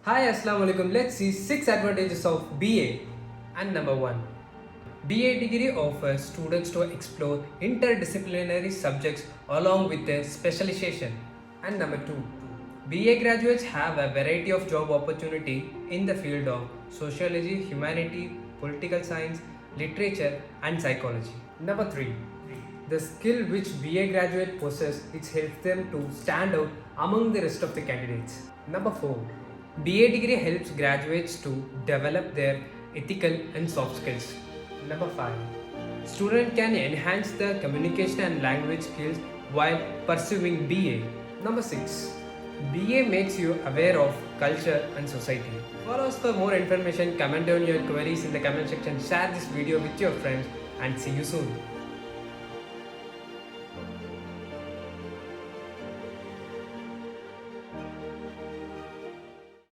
Hi, Assalamu alaikum. Let's see 6 advantages of BA. And number 1. BA degree offers students to explore interdisciplinary subjects along with their specialization. And number 2. BA graduates have a variety of job opportunity in the field of sociology, humanity, political science, literature and psychology. Number 3. The skill which BA graduate possess, it helps them to stand out among the rest of the candidates. Number 4. BA degree helps graduates to develop their ethical and soft skills. Number 5. Student can enhance their communication and language skills while pursuing BA. Number 6. BA makes you aware of culture and society. For us for more information, comment down your queries in the comment section, share this video with your friends and see you soon.